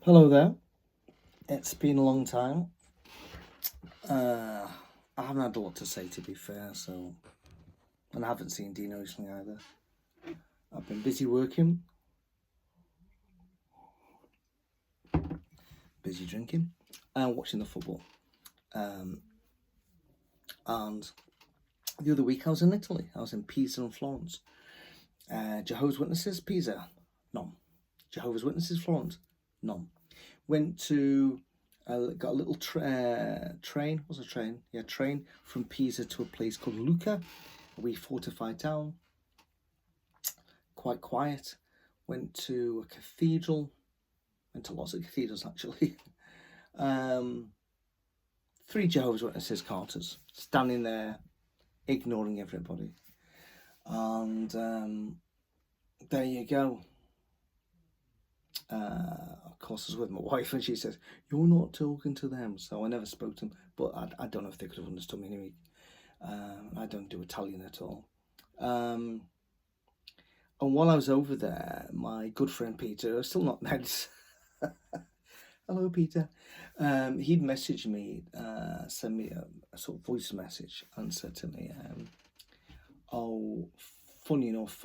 Hello there. It's been a long time. I haven't had a lot to say, to be fair, and I haven't seen Dino recently either. I've been busy working, busy drinking, and watching the football. And the other week I was in Italy. I was in Pisa and Florence. Jehovah's Witnesses, Pisa, none. Jehovah's Witnesses, Florence, none. Went to got a little train. What's a train? Yeah, train from Pisa to a place called Lucca, a wee fortified town. Quite quiet. Went to a cathedral. Went to lots of cathedrals actually. 3 Jehovah's Witnesses carters standing there, ignoring everybody, and there you go. Of course, I was with my wife, and she says, "You're not talking to them." So I never spoke to them, but I don't know if they could have understood me anyway. I don't do Italian at all. And while I was over there, my good friend Peter, still not met. Hello, Peter. He'd messaged me, send me a sort of voice message, and said to me, "Oh, funny enough,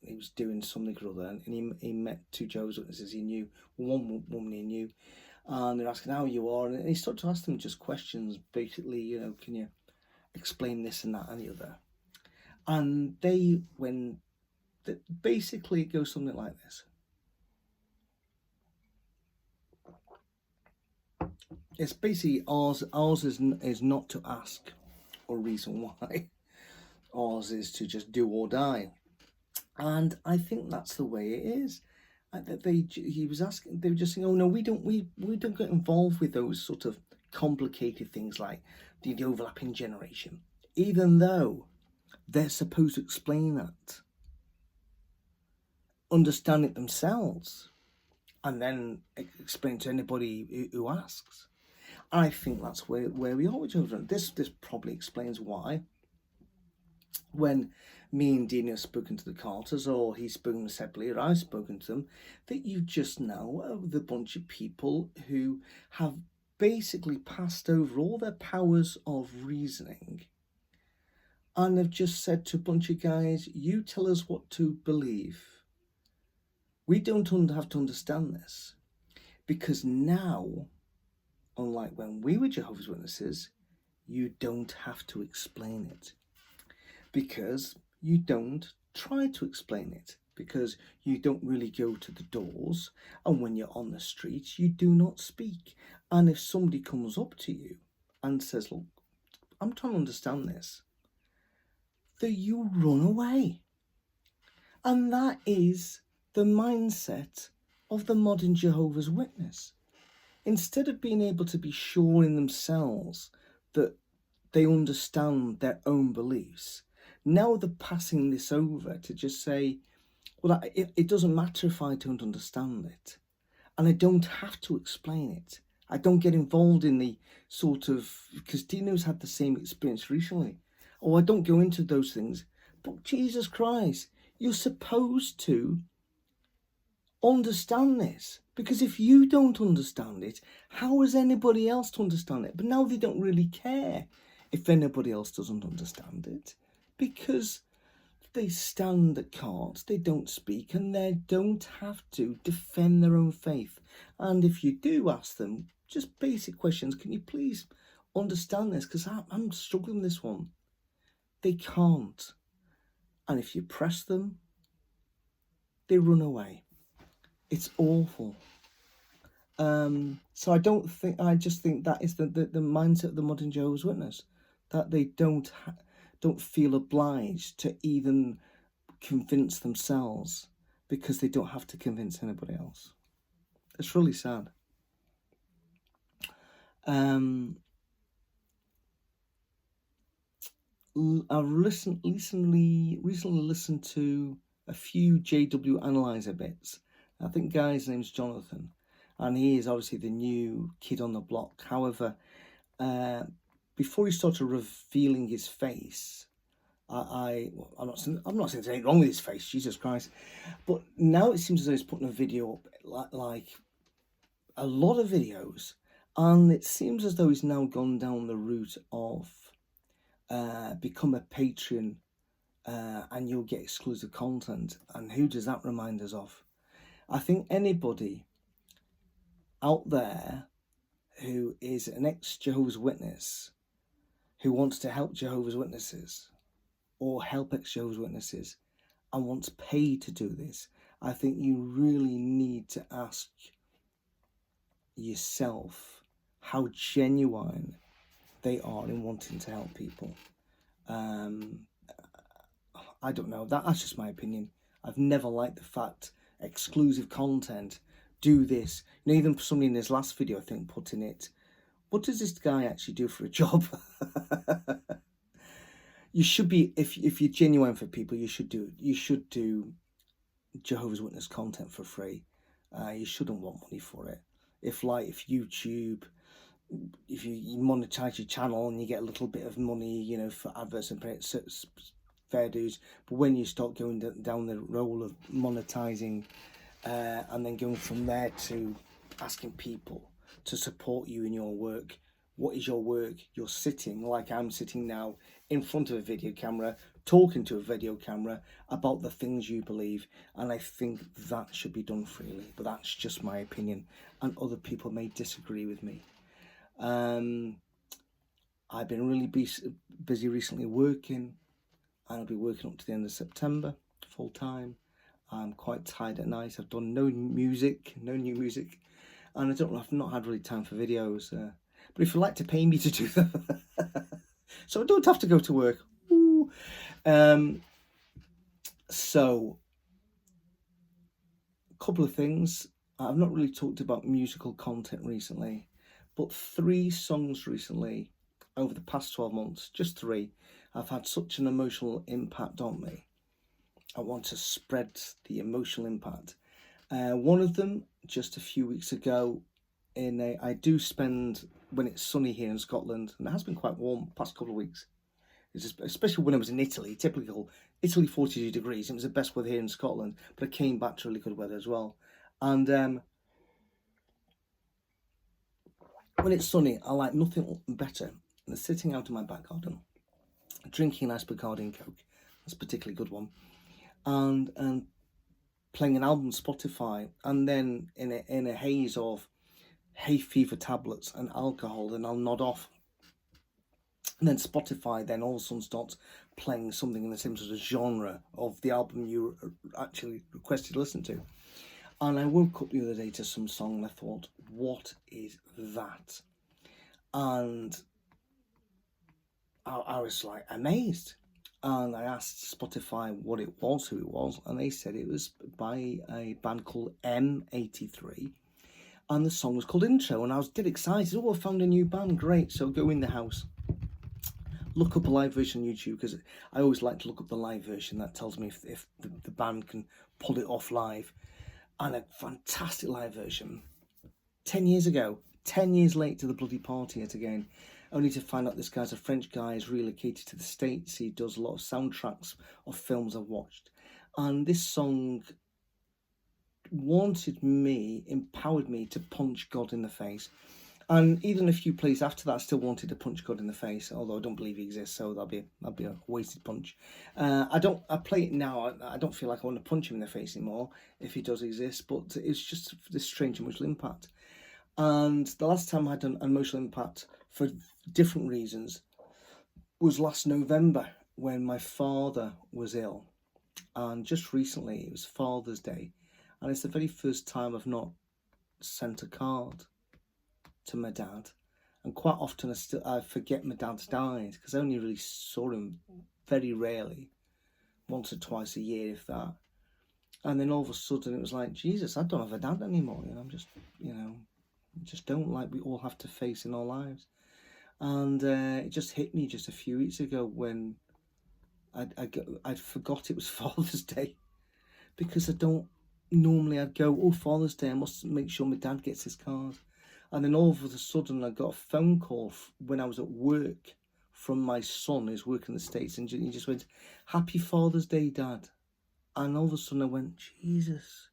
he was doing something or other, and he met 2 Jehovah's Witnesses he knew, one woman he knew, and they're asking how you are, and he started to ask them just questions, basically, can you explain this and that and the other, and basically it goes something like this. It's basically ours is not to ask or reason why. Ours is to just do or die. And I think that's the way it is. He was asking, they were just saying, "Oh no, we don't get involved with those sort of complicated things like the overlapping generation, even though they're supposed to explain that, understand it themselves, and then explain to anybody who asks." I think that's where we are with children. This probably explains why, when me and Dean have spoken to the Carters, or he's spoken separately, or I've spoken to them, that you just know the bunch of people who have basically passed over all their powers of reasoning and have just said to a bunch of guys, "You tell us what to believe. We don't have to understand this." Because now, unlike when we were Jehovah's Witnesses, you don't have to explain it. Because you don't try to explain it, because you don't really go to the doors, and when you're on the streets you do not speak. And if somebody comes up to you and says, "Look, I'm trying to understand this," that you run away. And that is the mindset of the modern Jehovah's Witness. Instead of being able to be sure in themselves that they understand their own beliefs, now they're passing this over to just say, "Well, it doesn't matter if I don't understand it, and I don't have to explain it. I don't get involved in the sort of," because Dino's had the same experience recently. "Oh, I don't go into those things." But Jesus Christ, you're supposed to understand this, because if you don't understand it, how is anybody else to understand it? But now they don't really care if anybody else doesn't understand it, because they stand at cards, they don't speak, and they don't have to defend their own faith. And if you do ask them just basic questions, "Can you please understand this, because I'm struggling with this one," they can't. And if you press them, they run away. It's awful. So I just think that is the mindset of the modern Jehovah's Witness, that they don't feel obliged to even convince themselves, because they don't have to convince anybody else. It's really sad. I've recently listened to a few JW Analyzer bits. I think the guy's name's Jonathan, and he is obviously the new kid on the block. However, before he started revealing his face, I'm not saying there's anything wrong with his face, Jesus Christ, but now it seems as though he's putting a video up like a lot of videos, and it seems as though he's now gone down the route of become a Patreon, and you'll get exclusive content. And who does that remind us of? I think anybody out there who is an ex-Jehovah's Witness, who wants to help Jehovah's Witnesses or help ex-Jehovah's Witnesses and wants paid to do this, I think you really need to ask yourself how genuine they are in wanting to help people. I don't know, that's just my opinion. I've never liked the fact exclusive content, do this. You know, even somebody in his last video, I think, put in it, what does this guy actually do for a job? You should be, if you're genuine for people, you should do Jehovah's Witness content for free. You shouldn't want money for it. If YouTube, if you monetize your channel and you get a little bit of money, you know, for adverts and fair dues, but when you start going down the road of monetizing, and then going from there to asking people to support you in your work. What is your work? You're sitting, like I'm sitting now, in front of a video camera, talking to a video camera about the things you believe, and I think that should be done freely. But that's just my opinion, and other people may disagree with me. I've been really busy recently working, and I'll be working up to the end of September, full time. I'm quite tired at night. I've done no new music, and I've not had really time for videos. But if you'd like to pay me to do them, so I don't have to go to work. Ooh. So, a couple of things. I've not really talked about musical content recently, but 3 songs recently, over the past 12 months, just 3, have had such an emotional impact on me. I want to spread the emotional impact. One of them, just a few weeks ago, I do spend, when it's sunny here in Scotland, and it has been quite warm the past couple of weeks, especially when I was in Italy, typical Italy 42 degrees, it was the best weather here in Scotland, but I came back to really good weather as well. And when it's sunny, I like nothing better than sitting out in my back garden, drinking a nice Bacardi and Coke, that's a particularly good one, and playing an album on Spotify, and then in a haze of hay fever tablets and alcohol, then I'll nod off. And then Spotify then all of a sudden starts playing something in the same sort of genre of the album you actually requested to listen to. And I woke up the other day to some song and I thought, what is that? And I was like amazed. And I asked Spotify what it was, who it was, and they said it was by a band called M83. And the song was called Intro, and I was dead excited. Oh, I found a new band, great. So go in the house, look up a live version on YouTube, because I always like to look up the live version. That tells me if the band can pull it off live. And a fantastic live version. 10 years ago, 10 years late to the bloody party yet again. Only to find out this guy's a French guy, is relocated to the States. He does a lot of soundtracks of films I've watched. And this song empowered me to punch God in the face. And even a few plays after that, I still wanted to punch God in the face, although I don't believe he exists, so that'd be a wasted punch. I play it now, I don't feel like I want to punch him in the face anymore, if he does exist, but it's just this strange emotional impact. And the last time I had an emotional impact for different reasons was last November, when my father was ill. And just recently, it was Father's Day, and it's the very first time I've not sent a card to my dad. And quite often I forget my dad's died, because I only really saw him very rarely, once or twice a year, if that. And then all of a sudden it was like, Jesus, I don't have a dad anymore. I'm just, just don't, like we all have to face in our lives. And it just hit me just a few weeks ago when I'd forgot it was Father's Day, because I'd go, oh, Father's Day, I must make sure my dad gets his card. And then all of a sudden I got a phone call when I was at work from my son who's working in the States, and he just went, Happy Father's Day, Dad. And all of a sudden I went, Jesus.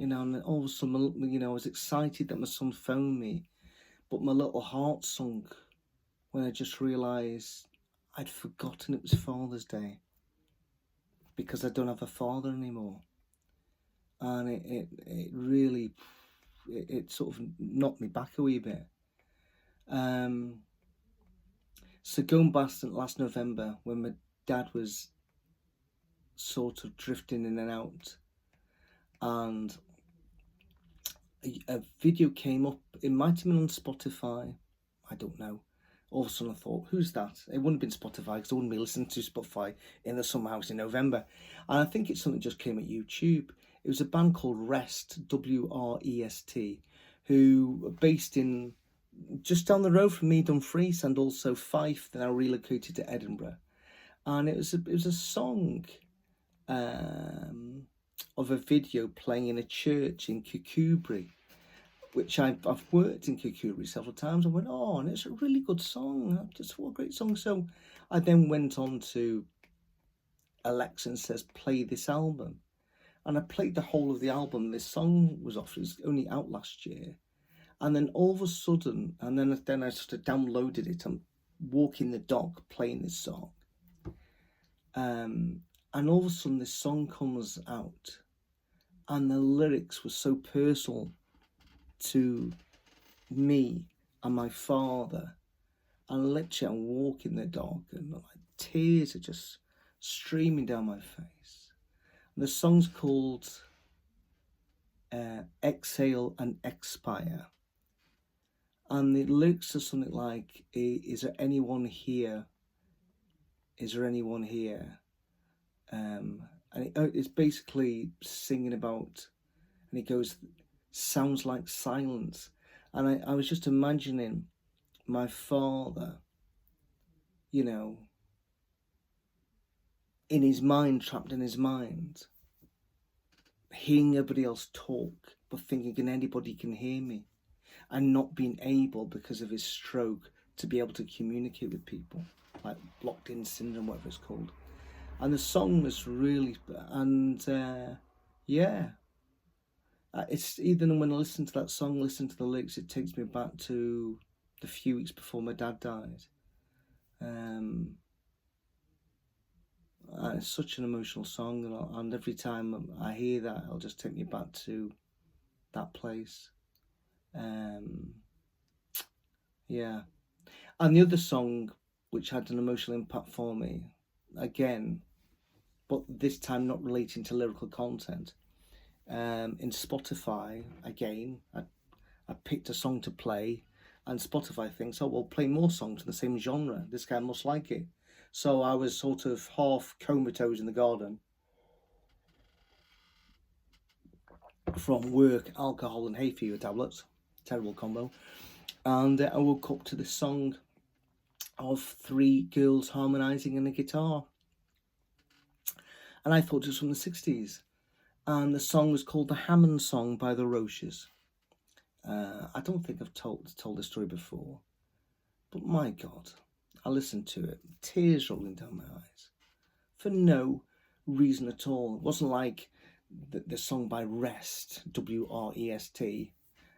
and then all of a sudden, I was excited that my son phoned me, but my little heart sunk when I just realised I'd forgotten it was Father's Day because I don't have a father anymore. And it really, it sort of knocked me back a wee bit. So going back to last November when my dad was sort of drifting in and out, and a video came up. It might have been on Spotify, I don't know. All of a sudden I thought, who's that? It wouldn't have been Spotify because I wouldn't be listening to Spotify in the summer house in November. And I think it's something that just came at YouTube. It was a band called Rest, W-R-E-S-T, who are based in just down the road from me, Dumfries, and also Fife. They're now relocated to Edinburgh. And it was a song of a video playing in a church in Kirkcudbright, which I've worked in Kirkcudbright several times. I went, oh, and it's a really good song. Just what a great song. So I then went on to Alexa and says, play this album. And I played the whole of the album. This song was off. It was only out last year. And then all of a sudden, and then I sort of downloaded it. I'm walking the dog playing this song. And all of a sudden this song comes out. And the lyrics were so personal to me and my father. And literally I'm walking the dog and like tears are just streaming down my face. And the song's called Exhale and Expire. And the lyrics are something like, is there anyone here? Is there anyone here? And it's basically singing about, and it goes, sounds like silence. And I was just imagining my father, in his mind, trapped in his mind, hearing everybody else talk, but thinking anybody can hear me, and not being able, because of his stroke, to be able to communicate with people, like locked-in syndrome, whatever it's called. And the song was really, and it's even when I listen to that song, listen to the lyrics, it takes me back to the few weeks before my dad died. And it's such an emotional song, and every time I hear that, it'll just take me back to that place. And the other song which had an emotional impact for me, again, but this time not relating to lyrical content, in Spotify, again, I picked a song to play, and Spotify thinks, oh, well, play more songs in the same genre, this guy must like it. So I was sort of half comatose in the garden from work, alcohol and hay fever tablets, terrible combo, and I woke up to the song of three girls harmonising on a guitar, and I thought it was from the 60s, and the song was called The Hammond Song by the Roches. I don't think I've told this story before, but my God, I listened to it, tears rolling down my eyes, for no reason at all. It wasn't like the song by Rest, W-R-E-S-T,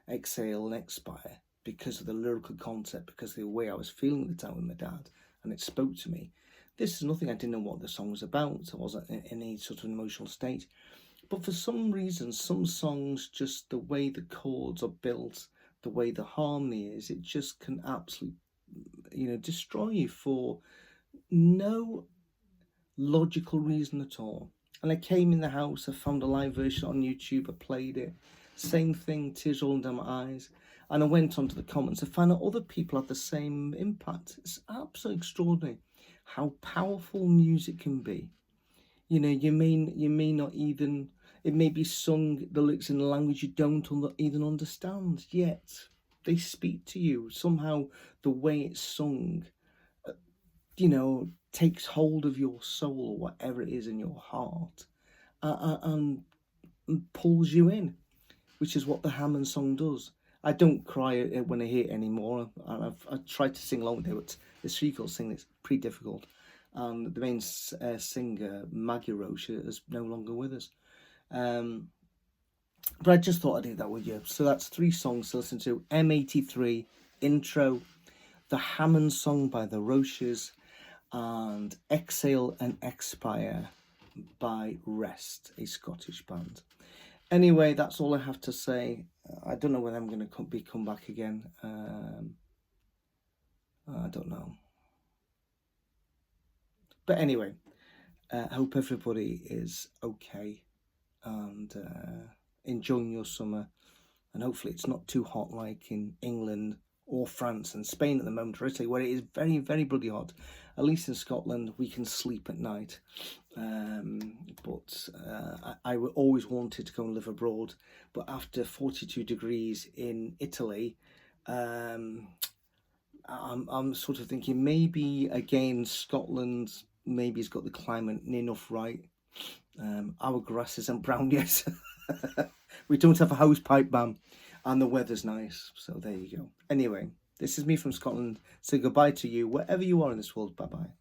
Exhale and Expire, because of the lyrical concept, because of the way I was feeling at the time with my dad, and it spoke to me. This is nothing, I didn't know what the song was about, I wasn't in any sort of emotional state. But for some reason, some songs, just the way the chords are built, the way the harmony is, it just can absolutely, destroy you for no logical reason at all. And I came in the house, I found a live version on YouTube, I played it. Same thing, tears rolling down my eyes. And I went onto the comments to find out other people had the same impact. It's absolutely extraordinary how powerful music can be. You may not even, it may be sung, the lyrics in a language you don't even understand, yet they speak to you. Somehow the way it's sung, takes hold of your soul, or whatever it is in your heart, and pulls you in, which is what the Hammond song does. I don't cry when I hear it anymore. I've tried to sing along with it, but it's difficult to sing. It's pretty difficult. And the main singer, Maggie Roche, is no longer with us. But I just thought I'd do that with you. So that's 3 songs to listen to. M83, Intro, the Hammond song by the Roches, and Exhale and Expire by Rest, a Scottish band. Anyway, that's all I have to say. I don't know when I'm going to come back again. I don't know. But anyway, I hope everybody is okay and enjoying your summer. And hopefully it's not too hot like in England or France and Spain at the moment, or Italy, where it is very, very bloody hot. At least in Scotland, we can sleep at night. But I always wanted to go and live abroad. But after 42 degrees in Italy, I'm sort of thinking maybe, again, Scotland maybe has got the climate enough right. Our grass isn't brown yet. We don't have a house pipe ban, and the weather's nice, so there you go. Anyway, this is me from Scotland. Say goodbye to you wherever you are in this world. Bye bye.